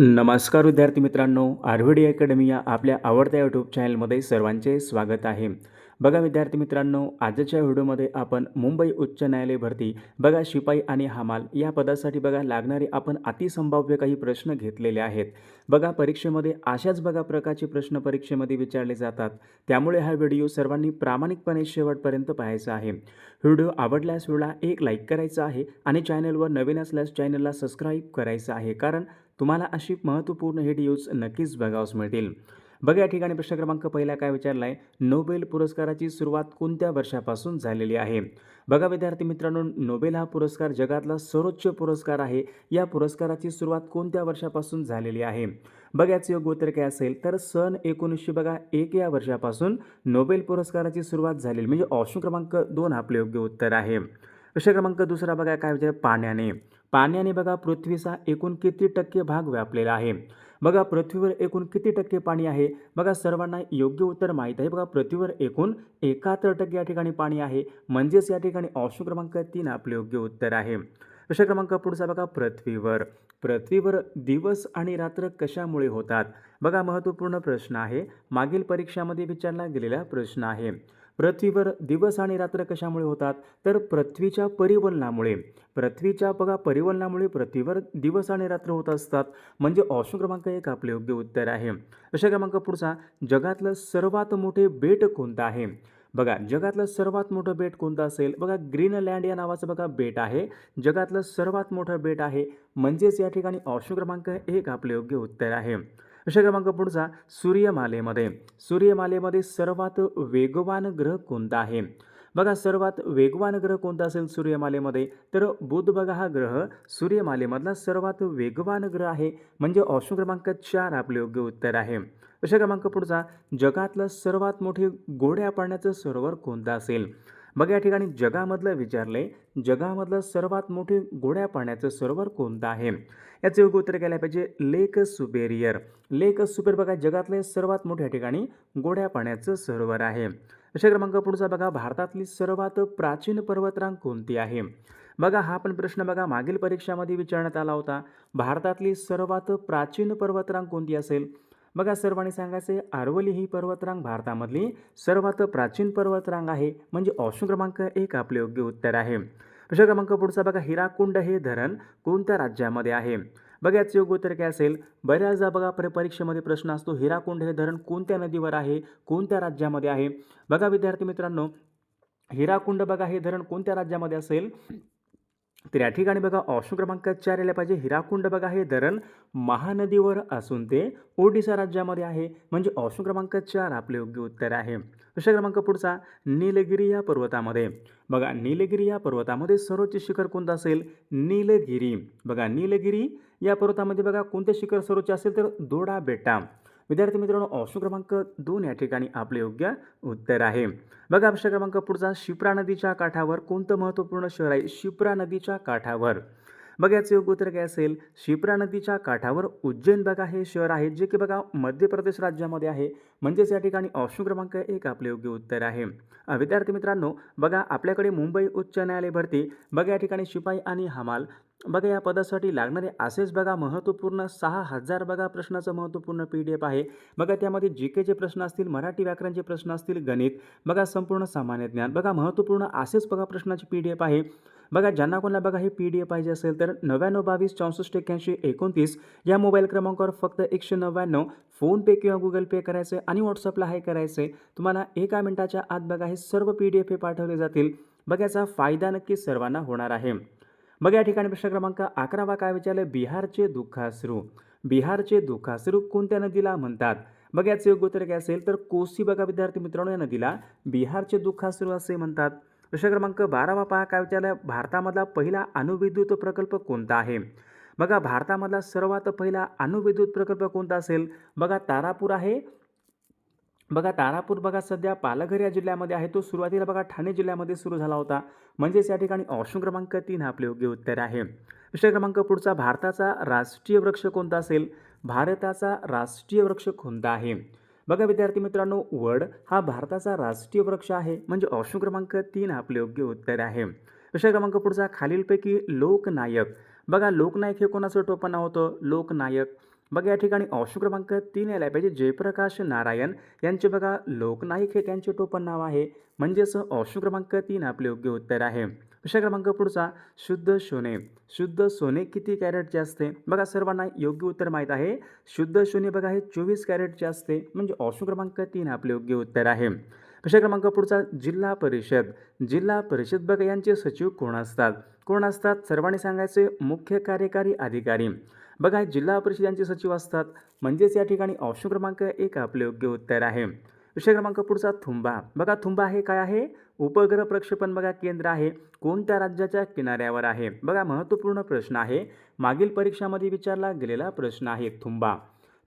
नमस्कार विद्यार्थी मित्रांनो, आरव्हीडी अकॅडमी या आपल्या आवडत्या यूट्यूब चॅनलमध्ये सर्वांचे स्वागत आहे. बघा विद्यार्थी मित्रांनो, आजच्या व्हिडिओमध्ये आपण मुंबई उच्च न्यायालय भरती बघा शिपाई आणि हमाल या पदासाठी बघा लागणारे आपण अतिसंभाव्य काही प्रश्न घेतलेले आहेत. बघा परीक्षेमध्ये अशाच बघा प्रकारचे प्रश्न परीक्षेमध्ये विचारले जातात. त्यामुळे हा व्हिडिओ सर्वांनी प्रामाणिकपणे शेवटपर्यंत पाहायचा आहे. व्हिडिओ आवडल्यास व्हिडिओला एक लाईक करायचा आहे आणि चॅनलवर नवीन असल्यास चॅनलला सबस्क्राईब करायचं आहे, कारण तुम्हाला अशी महत्त्वपूर्ण व्हिडिओज नक्कीच बघावयास मिळतील. बघा या ठिकाणी प्रश्न क्रमांक पहिला काय विचारला आहे, नोबेल पुरस्काराची सुरुवात कोणत्या वर्षापासून झालेली आहे. बघा विद्यार्थी मित्रांनो, नोबेल हा पुरस्कार जगातला सर्वोच्च पुरस्कार आहे. या पुरस्काराची सुरुवात कोणत्या वर्षापासून झालेली आहे. बघा याचे योग्य उत्तर काय असेल तर सन 1901 या वर्षापासून नोबेल पुरस्काराची सुरुवात झालेली, म्हणजे ऑप्शन क्रमांक 2 आपले योग्य उत्तर आहे. प्रश्न क्रमांक दुसरा बघा काय विचार, पाण्याने बघा पृथ्वीचा एकूण किती टक्के भाग व्यापलेला आहे. बघा पृथ्वीवर एकूण किती टक्के पाणी आहे. बघा सर्वांना योग्य उत्तर माहीत आहे. बघा पृथ्वीवर एकूण 71% या ठिकाणी पाणी आहे, म्हणजेच या ठिकाणी ऑप्शन क्रमांक 3 आपले योग्य उत्तर आहे. प्रश्न क्रमांक पुढचा बघा, पृथ्वीवर दिवस आणि रात्र कशामुळे होतात. बघा महत्त्वपूर्ण प्रश्न आहे, मागील परीक्षामध्ये विचारला गेलेला प्रश्न आहे. पृथ्वीवर दिवस आणि रात्र कशामुळे होतात तर पृथ्वीच्या परिवलनामुळे. बघा परिवलनामुळे पृथ्वीवर दिवस आणि रात्र होत असतात, म्हणजे ऑप्शन क्रमांक 1 आपले योग्य उत्तर आहे. प्रश्न क्रमांक पुढचा, जगातलं सर्वात मोठे बेट कोणतं आहे. बघा जगातलं सर्वात मोठं बेट कोणतं असेल. बघा ग्रीनलँड या नावाचं बघा बेट आहे, जगातलं सर्वात मोठं बेट आहे, म्हणजेच या ठिकाणी ऑप्शन क्रमांक 1 आपले योग्य उत्तर आहे. प्रश्न क्रमांक पुढचा, सूर्यमालेमध्ये सर्वात वेगवान ग्रह कोणता आहे. बघा सर्वात वेगवान ग्रह कोणता असेल सूर्यमालेमध्ये तर बुध बघा हा ग्रह सूर्यमालेमधला सर्वात वेगवान ग्रह आहे, म्हणजे ऑप्शन क्रमांक 4 आपले योग्य उत्तर आहे. प्रश्न क्रमांक पुढचा, जगातलं सर्वात मोठे गोड्या पाण्याचं सरोवर कोणतं असेल. बघा या ठिकाणी जगामधलं सर्वात मोठे गोड्या पाण्याचं सरोवर कोणतं आहे. याचे योग्य उत्तर केलं पाहिजे लेक सुपेरियर बघा जगातले सर्वात मोठ्या ठिकाणी गोड्या पाण्याचं सरोवर आहे. प्रश्न क्रमांक पुढचा बघा, भारतातली सर्वात प्राचीन पर्वतरांग कोणती आहे. बघा हा पण प्रश्न बघा मागील परीक्षामध्ये विचारण्यात आला होता. भारतातली सर्वात प्राचीन पर्वतरांग कोणती असेल. बघा सर्वांनी सांगायचे अरवली ही पर्वतरांग भारतामधली सर्वात प्राचीन पर्वतरांग आहे, म्हणजे ऑप्शन क्रमांक 1 आपले योग्य उत्तर आहे. प्रश्न क्रमांक पुढचा बघा, हिराकुंड हे धरण कोणत्या राज्यामध्ये आहे. बघा याचे योग्य उत्तर काय असेल. बऱ्याचदा बघा परीक्षेमध्ये प्रश्न असतो, हिराकुंड हे धरण कोणत्या नदीवर आहे, कोणत्या राज्यामध्ये आहे. बघा विद्यार्थी मित्रांनो, हिराकुंड बघा हे धरण कोणत्या राज्यामध्ये असेल तर या ठिकाणी बघा ऑप्शन क्रमांक 4 यायला पाहिजे. हिराकुंड बघा हे धरण महानदीवर असून ते ओडिशा राज्यामध्ये आहे, म्हणजे ऑप्शन क्रमांक 4 आपले योग्य उत्तर आहे. प्रश्न क्रमांक पुढचा, नीलगिरी या पर्वतामध्ये सर्वोच्च शिखर कोणतं असेल. बघा नीलगिरी या पर्वतामध्ये बघा कोणते शिखर सर्वोच्च असेल तर दोडा बेटा. विद्यार्थी मित्रांनो ऑप्शन क्रमांक 2 या ठिकाणी आपले योग्य उत्तर आहे. बघा प्रश्न क्रमांक पुढचा, शिप्रा नदीच्या काठावर कोणतं महत्त्वपूर्ण शहर आहे. शिप्रा नदीच्या काठावर बघा याचे योग्य उत्तर काय असेल. शिप्रा नदीच्या काठावर उज्जैन बघा हे शहर आहे, जे की बघा मध्य प्रदेश राज्यामध्ये आहे, म्हणजेच या ठिकाणी ऑप्शन क्रमांक 1 आपले योग्य उत्तर आहे. विद्यार्थी मित्रांनो बघा आपल्याकडे मुंबई उच्च न्यायालय भरती बघा या ठिकाणी शिपाई आणि हमाल बघा या पदासाठी लागणारे असेच बघा महत्त्वपूर्ण 6000 बघा प्रश्नाचं महत्त्वपूर्ण PDF आहे. बघा त्यामध्ये जीकेचे प्रश्न असतील, मराठी व्याकरणचे प्रश्न असतील, गणित बघा संपूर्ण सामान्य ज्ञान बघा महत्त्वपूर्ण असेच बघा प्रश्नाची PDF आहे. बघा ज्यांना कोणाला बघा हे PDF पाहिजे असेल तर 9922 64 81 29 या मोबाईल क्रमांकावर फक्त 199 फोनपे किंवा गुगल पे करायचं आणि व्हॉट्सअपला हाय करायचं. तुम्हाला 1 मिनिटाच्या आत बघा हे सर्व PDF हे पाठवले जातील. बघा याचा फायदा नक्कीच सर्वांना होणार आहे. बघा या ठिकाणी प्रश्न क्रमांक 11 काय विचारलं, बिहारचे दुःखाश्रू कोणत्या नदीला म्हणतात. बघा याचे योग्य उत्तर काय असेल तर कोसी बघा विद्यार्थी मित्रांनो या नदीला बिहारचे दुःखाश्रू असे म्हणतात. प्रश्न क्रमांक 12 पहा काय विचारलं, भारतामधला पहिला अणुविद्युत प्रकल्प कोणता आहे. बघा भारतामधला सर्वात पहिला अणुविद्युत प्रकल्प कोणता असेल. बघा तारापूर आहे. बघा तारापूर बघा सध्या पालघर या जिल्ह्यामध्ये आहे, तो सुरुवातीला बघा ठाणे जिल्ह्यामध्ये सुरू झाला होता, म्हणजेच या ठिकाणी ऑप्शन क्रमांक 3 आपले योग्य उत्तर आहे. प्रश्न क्रमांक पुढचा, भारताचा राष्ट्रीय वृक्ष कोणता असेल. भारताचा राष्ट्रीय वृक्ष कोणता आहे. बघा विद्यार्थी मित्रांनो वड हा भारताचा राष्ट्रीय वृक्ष आहे, म्हणजे ऑप्शन क्रमांक 3 आपले योग्य उत्तर आहे. प्रश्न क्रमांक पुढचा, खालीलपैकी लोकनायक बघा लोकनायक हे कोणाचं टोपण नाव होतं. लोकनायक बघा या ठिकाणी ऑप्शन क्रमांक 3 यायला पाहिजे जयप्रकाश नारायण यांचे बघा लोकनायक हे त्यांचे टोपण नाव आहे, म्हणजेच ऑप्शन क्रमांक 3 आपले योग्य उत्तर आहे. प्रश्न क्रमांक पुढचा, शुद्ध सोने. शुद्ध सोने किती कॅरेटचे असते? बघा सर्वांना योग्य उत्तर माहीत आहे. शुद्ध सोने बघा हे 24 कॅरेटचे असते, म्हणजे ऑप्शन क्रमांक 3 आपले योग्य उत्तर आहे. प्रश्न क्रमांक पुढचा, जिल्हा परिषद. जिल्हा परिषद बघा यांचे सचिव कोण असतात? कोण असतात? सर्वांनी सांगायचे मुख्य कार्यकारी अधिकारी. बघा जिल्हा परिषद यांचे सचिव असतात, म्हणजेच या ठिकाणी ऑप्शन क्रमांक 1 आपले योग्य उत्तर आहे. विषय क्रमांक पुढचा, थुंबा. बघा थुंबा हे काय आहे? उपग्रह प्रक्षेपण बघा केंद्र आहे. कोणत्या राज्याच्या किनाऱ्यावर आहे? बघा महत्त्वपूर्ण प्रश्न आहे, मागील परीक्षामध्ये विचारला गेलेला प्रश्न आहे थुंबा.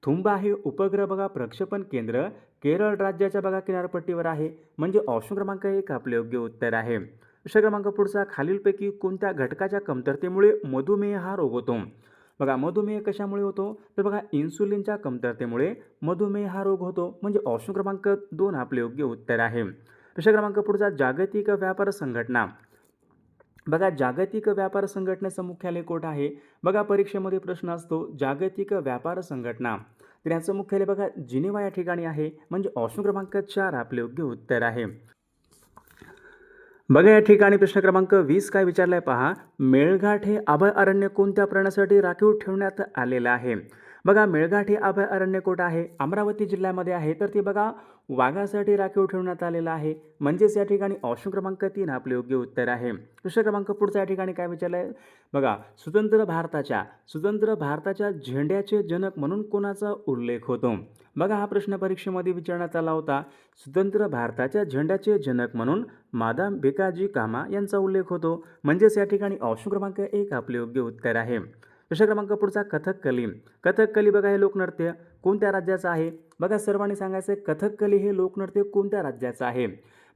थुंबा हे उपग्रह बघा प्रक्षेपण केंद्र केरळ राज्याच्या बघा किनारपट्टीवर आहे, म्हणजे ऑप्शन क्रमांक 1 आपले योग्य उत्तर आहे. विषय क्रमांक पुढचा, खालीलपैकी कोणत्या घटकाच्या कमतरतेमुळे मधुमेह हा रोग होतो? बघा मधुमेह कशामुळे होतो? तर बघा इन्सुलिनच्या कमतरतेमुळे मधुमेह हा रोग होतो, म्हणजे ऑप्शन क्रमांक 2 आपले योग्य उत्तर आहे. विषय क्रमांक पुढचा, जागतिक व्यापार संघटना. बघा जागतिक व्यापार संघटनेचं मुख्यालय कोठे आहे? बघा परीक्षेमध्ये प्रश्न असतो जागतिक व्यापार संघटना, तर याचं मुख्यालय बघा जिनिव्हा या ठिकाणी आहे, म्हणजे ऑप्शन क्रमांक 4 आपले योग्य उत्तर आहे. बघा या ठिकाणी प्रश्न क्रमांक 20 काय विचारलाय पहा, मेळघाट हे अभयारण्य कोणत्या प्राण्यासाठी राखीव ठेवण्यात आलेलं आहे? बघा मेळघाट हे अभयारण्य कुठं आहे? अमरावती जिल्ह्यामध्ये आहे, तर ते बघा वाघासाठी राखीव ठेवण्यात आलेलं आहे, म्हणजेच या ठिकाणी ऑप्शन क्रमांक 3 आपले योग्य उत्तर आहे. प्रश्न क्रमांक पुढचा या ठिकाणी काय विचारलंय बघा, स्वतंत्र भारताच्या झेंड्याचे जनक म्हणून कोणाचा उल्लेख होतो? बघा हा प्रश्न परीक्षेमध्ये विचारण्यात आला होता. स्वतंत्र भारताच्या झेंड्याचे जनक म्हणून मादाम भिकाजी कामा यांचा उल्लेख होतो, म्हणजेच या ठिकाणी ऑप्शन क्रमांक 1 आपले योग्य उत्तर आहे. प्रश्न क्रमांक पुढचा, कथकली. कथकली बघा हे लोकनृत्य कोणत्या राज्याचं आहे? बघा सर्वांनी सांगायचं कथकली हे लोकनृत्य कोणत्या राज्याचं आहे?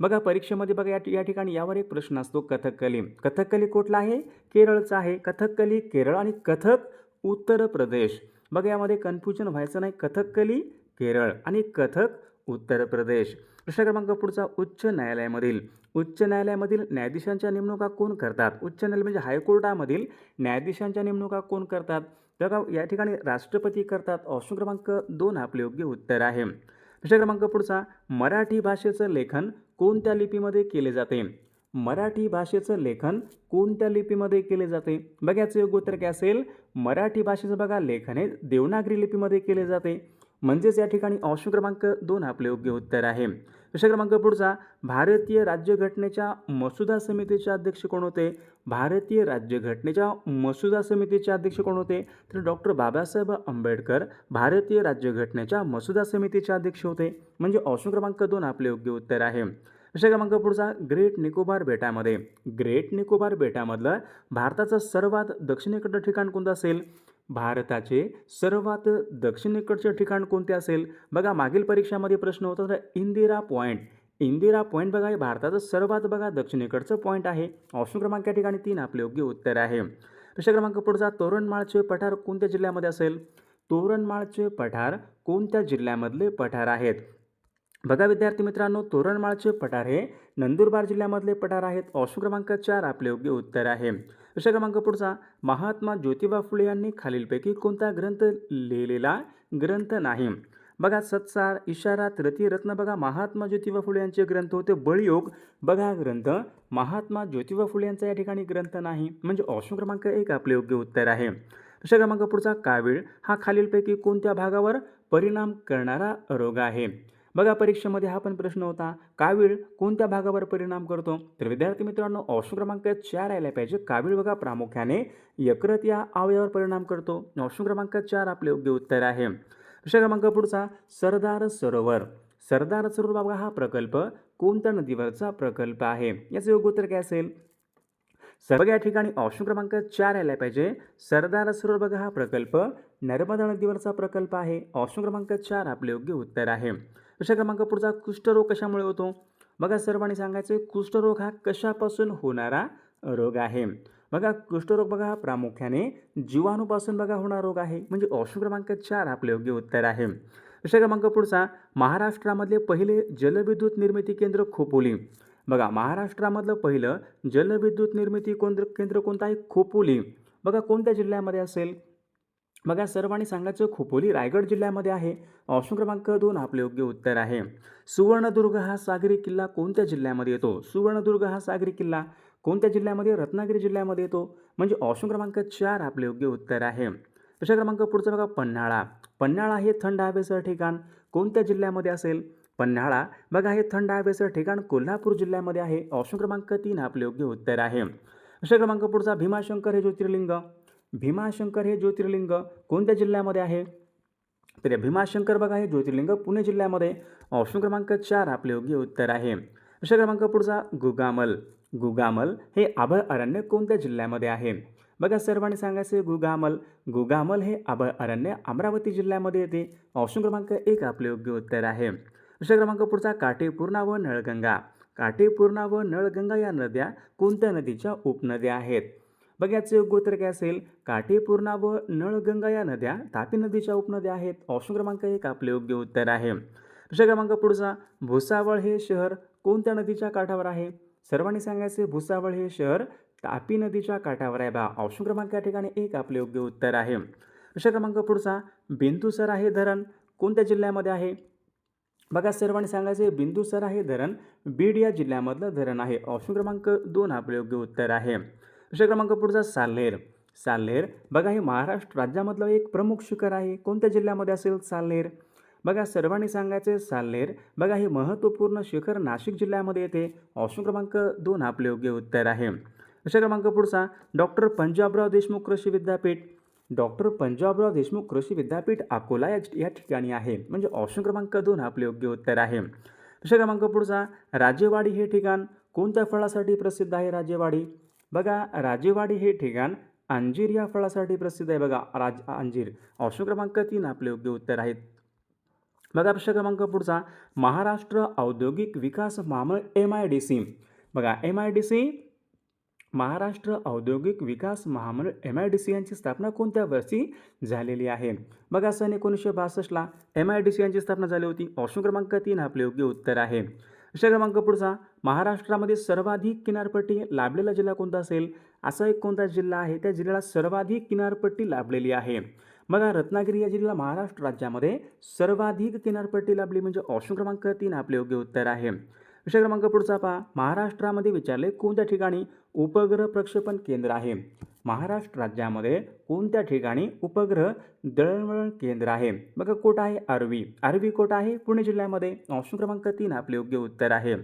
बघा परीक्षेमध्ये बघा या ठिकाणी यावर एक प्रश्न असतो. कथकली कुठला आहे? केरळचा आहे. कथकली केरळ आणि कथक उत्तर प्रदेश. बघा यामध्ये कन्फ्युजन व्हायचं नाही, कथकली केरळ आणि कथक उत्तर प्रदेश. प्रश्न क्रमांक पुढचा, उच्च न्यायालयामधील न्यायाधीशांच्या नेमणुका कोण करतात? उच्च न्यायालय म्हणजे हायकोर्टामधील न्यायाधीशांच्या नेमणुका कोण करतात? बघा या ठिकाणी राष्ट्रपती करतात. ऑप्शन क्रमांक 2 आपले योग्य उत्तर आहे. प्रश्न क्रमांक पुढचा, मराठी भाषेचं लेखन कोणत्या लिपीमध्ये केले जाते? मराठी भाषेचं लेखन कोणत्या लिपीमध्ये केले जाते? बघा याचं योग्य उत्तर काय असेल? मराठी भाषेचं बघा लेखन हे देवनागरी लिपीमध्ये केले जाते, म्हणजेच या ठिकाणी ऑप्शन क्रमांक 2 आपले योग्य उत्तर आहे. प्रश्न क्रमांक पुढचा, भारतीय राज्यघटनेच्या मसुदा समितीचे अध्यक्ष कोण होते? भारतीय राज्यघटनेच्या मसुदा समितीचे अध्यक्ष कोण होते? तर डॉक्टर बाबासाहेब आंबेडकर भारतीय राज्यघटनेच्या मसुदा समितीचे अध्यक्ष होते, म्हणजे ऑप्शन क्रमांक 2 आपले योग्य उत्तर आहे. प्रश्न क्रमांक पुढचा, ग्रेट निकोबार बेटामधलं भारताचं सर्वात दक्षिणेकडचं ठिकाण कोणतं असेल? भारताचे सर्वात दक्षिणेकडचे ठिकाण कोणते असेल? बघा मागील परीक्षामध्ये प्रश्न होता तर इंदिरा पॉईंट बघा हे भारताचं सर्वात बघा दक्षिणेकडचं पॉईंट आहे. ऑप्शन क्रमांक या ठिकाणी 3 आपले योग्य उत्तर आहे. प्रश्न क्रमांक पुढचा, तोरणमाळचे पठार कोणत्या जिल्ह्यामध्ये असेल? तोरणमाळचे पठार कोणत्या जिल्ह्यामधले पठार आहेत? बघा विद्यार्थी मित्रांनो, तोरणमाळचे पठार हे नंदुरबार जिल्ह्यामधले पठार आहेत. ऑप्शन क्रमांक 4 आपले योग्य उत्तर आहे. प्रश्न क्रमांक पुढचा, महात्मा ज्योतिबा फुले यांनी खालीलपैकी कोणता ग्रंथ लिहिलेला ग्रंथ नाही? बघा सत्सार, इशारा, रतिरत्न बघा महात्मा ज्योतिबा फुले यांचे ग्रंथ होते. बळयोग बघा ग्रंथ महात्मा ज्योतिबा फुले यांचा या ठिकाणी ग्रंथ नाही, म्हणजे ऑप्शन क्रमांक 1 आपले योग्य उत्तर आहे. प्रश्न क्रमांक पुढचा, कावीळ हा खालीलपैकी कोणत्या भागावर परिणाम करणारा रोग आहे? बघा परीक्षेमध्ये हा पण प्रश्न होता, कावीळ कोणत्या भागावर परिणाम करतो? तर विद्यार्थी मित्रांनो ऑप्शन क्रमांक 4 यायला पाहिजे. कावीळ बघा प्रामुख्याने यकृत या अवयवावर परिणाम करतो. ऑप्शन क्रमांक 4 आपले योग्य उत्तर आहे. प्रश्न क्रमांक पुढचा, सरदार सरोवर बघा हा प्रकल्प कोणत्या नदीवरचा प्रकल्प आहे? याचं योग्य उत्तर काय असेल? बघा या ठिकाणी ऑप्शन क्रमांक 4 यायला पाहिजे. सरदार सरोवर बघा हा प्रकल्प नर्मदा नदीवरचा प्रकल्प आहे. ऑप्शन क्रमांक 4 आपले योग्य उत्तर आहे. प्रश्न क्रमांक पुढचा, कुष्ठरोग कशामुळे होतो? बघा सर्वांनी सांगायचं कुष्ठरोग हा कशापासून होणारा रोग आहे? बघा कुष्ठरोग बघा प्रामुख्याने जीवाणूपासून बघा होणारा रोग आहे, म्हणजे ऑप्शन क्रमांक 4 आपले योग्य उत्तर आहे. प्रश्न क्रमांक पुढचा, महाराष्ट्रामधले पहिले जलविद्युत निर्मिती केंद्र खोपोली. बघा महाराष्ट्रामधलं पहिलं जलविद्युत निर्मिती केंद्र कोणतं आहे? खोपोली. बघा कोणत्या जिल्ह्यामध्ये असेल? बघा सर्वांनी सांगायचं खोपोली रायगड जिल्ह्यामध्ये आहे. ऑप्शन क्रमांक 2 आपले योग्य उत्तर आहे. सुवर्णदुर्ग हा सागरी किल्ला कोणत्या जिल्ह्यामध्ये येतो? सुवर्णदुर्ग हा सागरी किल्ला कोणत्या जिल्ह्यामध्ये? रत्नागिरी जिल्ह्यामध्ये येतो. म्हणजे ऑप्शन क्रमांक 4 आपले योग्य उत्तर आहे. प्रश्न क्रमांक पुढचा बघा पन्हाळा. पन्हाळा हे थंड हवेचं ठिकाण कोणत्या जिल्ह्यामध्ये असेल? पन्हाळा बघा हे थंड हवेचं ठिकाण कोल्हापूर जिल्ह्यामध्ये आहे. ऑप्शन क्रमांक 3 आपले योग्य उत्तर आहे. प्रश्न क्रमांक पुढचा भीमाशंकर हे ज्योतिर्लिंग. भीमाशंकर हे ज्योतिर्लिंग कोणत्या जिल्ह्यामध्ये आहे? तर भीमाशंकर बघा हे ज्योतिर्लिंग पुणे जिल्ह्यामध्ये. ऑप्शन क्रमांक 4 आपले योग्य उत्तर आहे. प्रश्न क्रमांक पुढचा गुगामल. गुगामल हे आभळ अरण्य कोणत्या जिल्ह्यामध्ये आहे? बघा सर्वांनी सांगायचे गुगामल. गुगामल हे आभळ अरण्य अमरावती जिल्ह्यामध्ये येते. ऑप्शन क्रमांक 1 आपले योग्य उत्तर आहे. प्रश्न क्रमांक पुढचा काटेपूर्णा व नळगंगा. काटेपूर्णा व नळगंगा या नद्या कोणत्या नदीच्या उपनद्या आहेत? बघा याचे योग्य उत्तर काय असेल? काटेपूर्णा व नळगंगा या नद्या तापी नदीच्या उपनद्या आहेत. ऑप्शन क्रमांक 1 आपले योग्य उत्तर आहे. प्रश्न क्रमांक पुढचा भुसावळ हे शहर कोणत्या नदीच्या काठावर आहे? सर्वांनी सांगायचे भुसावळ हे शहर तापी नदीच्या काठावर आहे. बा ऑप्शन क्रमांक या ठिकाणी 1 आपले योग्य उत्तर आहे. प्रश्न क्रमांक पुढचा बिंदुसरा हे धरण कोणत्या जिल्ह्यामध्ये आहे? बघा सर्वांनी सांगायचे बिंदुसरा हे धरण बीड या जिल्ह्यामधलं धरण आहे. ऑप्शन क्रमांक 2 आपले योग्य उत्तर आहे. प्रश्न क्रमांक पुढचा साल्हेर. साल्हेर बघा हे महाराष्ट्र राज्यामधलं एक प्रमुख शिखर आहे. कोणत्या जिल्ह्यामध्ये असेल साल्हेर? बघा सर्वांनी सांगायचे साल्हेर बघा हे महत्त्वपूर्ण शिखर नाशिक जिल्ह्यामध्ये येते. ऑप्शन क्रमांक 2 आपले योग्य उत्तर आहे. प्रश्न क्रमांक पुढचा डॉक्टर पंजाबराव देशमुख कृषी विद्यापीठ. डॉक्टर पंजाबराव देशमुख कृषी विद्यापीठ अकोला या ठिकाणी आहे. म्हणजे ऑप्शन क्रमांक 2 आपले योग्य उत्तर आहे. प्रश्न क्रमांक पुढचा राजेवाडी हे ठिकाण कोणत्या फळासाठी प्रसिद्ध आहे? राजेवाडी बघा राजेवाडी हे ठिकाण अंजीर या फळासाठी प्रसिद्ध आहे. बघा अंजीर. ऑप्शन क्रमांक 3 आपले योग्य उत्तर आहेत. बघा प्रश्न क्रमांक पुढचा महाराष्ट्र औद्योगिक विकास महामंडळ MIDC. बघा MIDC महाराष्ट्र औद्योगिक विकास महामंडळ MIDC यांची स्थापना कोणत्या वर्षी झालेली आहे? बघा सन 1962ला MIDC यांची स्थापना झाली होती. ऑप्शन क्रमांक 3 आपले योग्य उत्तर आहे. प्रश्न क्रमांक पुढचा महाराष्ट्रामध्ये सर्वाधिक किनारपट्टी लाभलेला जिल्हा कोणता असेल? असा एक कोणता जिल्हा आहे त्या जिल्ह्याला सर्वाधिक किनारपट्टी लाभलेली आहे? बघा रत्नागिरी या जिल्ह्याला महाराष्ट्र राज्यामध्ये सर्वाधिक किनारपट्टी लाभली. म्हणजे ऑप्शन क्रमांक 3 आपले योग्य उत्तर आहे. प्रश्न क्रमांक पुढचा पहा महाराष्ट्रामध्ये विचारले कोणत्या ठिकाणी उपग्रह प्रक्षेपण केंद्र आहे? महाराष्ट्र राज्यामध्ये कोणत्या ठिकाणी उपग्रह दळणवळण केंद्र आहे? बघा कोट आहे आर्वी. आर्वी कोट आहे पुणे जिल्ह्यामध्ये. ऑप्शन क्रमांक 3 आपले योग्य उत्तर आहे.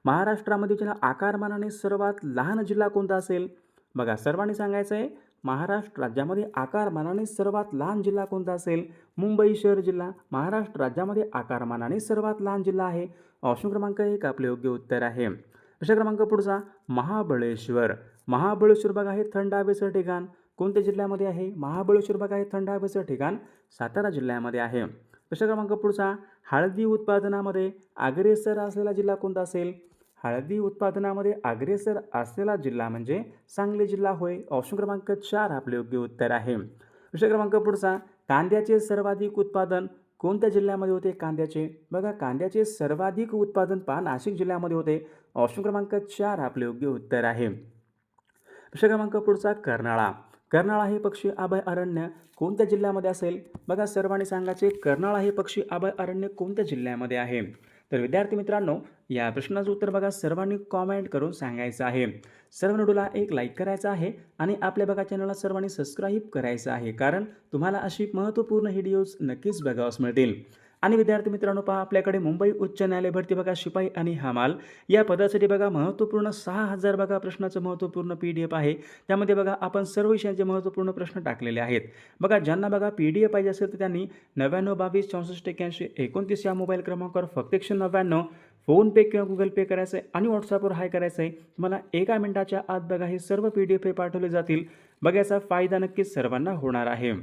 महाराष्ट्रामध्ये जिल्हा आकारमानाने सर्वात लहान जिल्हा कोणता असेल? बघा सर्वांनी सांगायचं आहे महाराष्ट्र राज्यामध्ये आकारमानाने सर्वात लहान जिल्हा कोणता असेल? मुंबई शहर जिल्हा महाराष्ट्र राज्यामध्ये आकारमानाने सर्वात लहान जिल्हा आहे. ऑप्शन क्रमांक 1 आपले योग्य उत्तर आहे. प्रश्न क्रमांक पुढचा महाबळेश्वर. महाबळेश्वर बघा हे थंड हवेचं ठिकाण कोणत्या जिल्ह्यामध्ये आहे? महाबळेश्वर बघा हे थंड हवेचं ठिकाण सातारा जिल्ह्यामध्ये आहे. प्रश्न क्रमांक पुढचा हळदी उत्पादनामध्ये अग्रेसर असलेला जिल्हा कोणता असेल? हळदी उत्पादनामध्ये अग्रेसर असलेला जिल्हा म्हणजे सांगली जिल्हा होय. ऑप्शन क्रमांक 4 आपले योग्य उत्तर आहे. प्रश्न क्रमांक पुढचा कांद्याचे सर्वाधिक उत्पादन कोणत्या जिल्ह्यामध्ये होते? कांद्याचे बघा कांद्याचे सर्वाधिक उत्पादन पहा नाशिक जिल्ह्यामध्ये होते. ऑप्शन क्रमांक 4 आपले योग्य उत्तर आहे. प्रश्न क्रमांक पुढचा कर्नाळा. कर्नाळा हे पक्षी अभयारण्य कोणत्या जिल्ह्यामध्ये असेल? बघा सर्वांनी सांगायचे कर्नाळा हे पक्षी अभयारण्य कोणत्या जिल्ह्यामध्ये आहे? तर विद्यार्थी मित्रांनो या प्रश्नाचं उत्तर बघा सर्वांनी कॉमेंट करून सांगायचं आहे. सर्व व्हिडिओला एक लाईक करायचा आहे आणि आपल्या बघा चॅनलला सर्वांनी सबस्क्राईब करायचं आहे कारण तुम्हाला अशी महत्त्वपूर्ण व्हिडिओज नक्कीच बघावयास मिळतील. आणि विद्यार्थी मित्रांनो पहा आपल्याकडे मुंबई उच्च न्यायालय भरती बघा शिपाई आणि हमाल या पदासाठी बघा महत्त्वपूर्ण 6000 बघा प्रश्नाचं महत्त्वपूर्ण PDF आहे. त्यामध्ये बघा आपण सर्व विषयांचे महत्त्वपूर्ण प्रश्न टाकलेले आहेत. बघा ज्यांना बघा PDF पाहिजे असेल तर त्यांनी 99 22 64 81 29 या मोबाईल क्रमांकावर फक्त 199 फोनपे किंवा गुगल पे करायचं आहे आणि व्हॉट्सअपवर हाय करायचं आहे. तुम्हाला 1 मिनिटाच्या आत बघा हे सर्व PDF पाठवले जातील. बघा याचा फायदा नक्कीच सर्वांना होणार आहे.